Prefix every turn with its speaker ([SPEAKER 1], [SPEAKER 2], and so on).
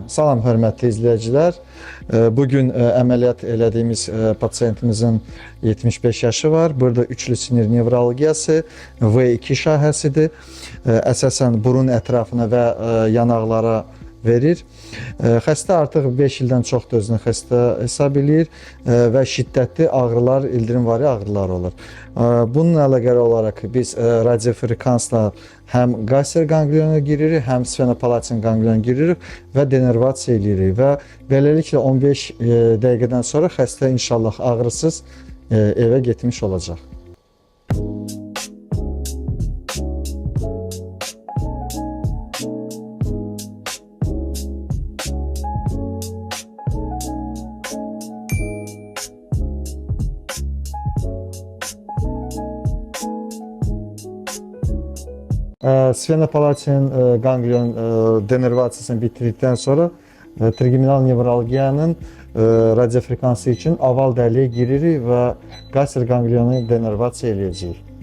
[SPEAKER 1] Salam hörmətli izləyicilər. Bugün əməliyyat elədiyimiz pasiyentimizin 75 yaşı var. Burada üçlü sinir nevralgiyası V2 şahəsidir. Əsasən burun ətrafına və yanaqlara verir. Xəstə artıq 5 ildən çoxdur özünü xəstə hesab edir və şiddətli ağrılar, ildırımvari ağrılar olur. Bununla əlaqəli olaraq biz radiofrekansla həm qaser gangliona giririk, həm sfenopalatin gangliona giririk və denervasiya edirik və beləliklə 15 dəqiqədən sonra xəstə inşallah ağrısız evə getmiş olacaq. Sfenopalatin ganglion denervasiyasını bitirdikdən sonra trigeminal nevralgiyanın radiofrekansı üçün oval dəliyə giririk və qaser ganglionu denervasiya eləyəcəyik.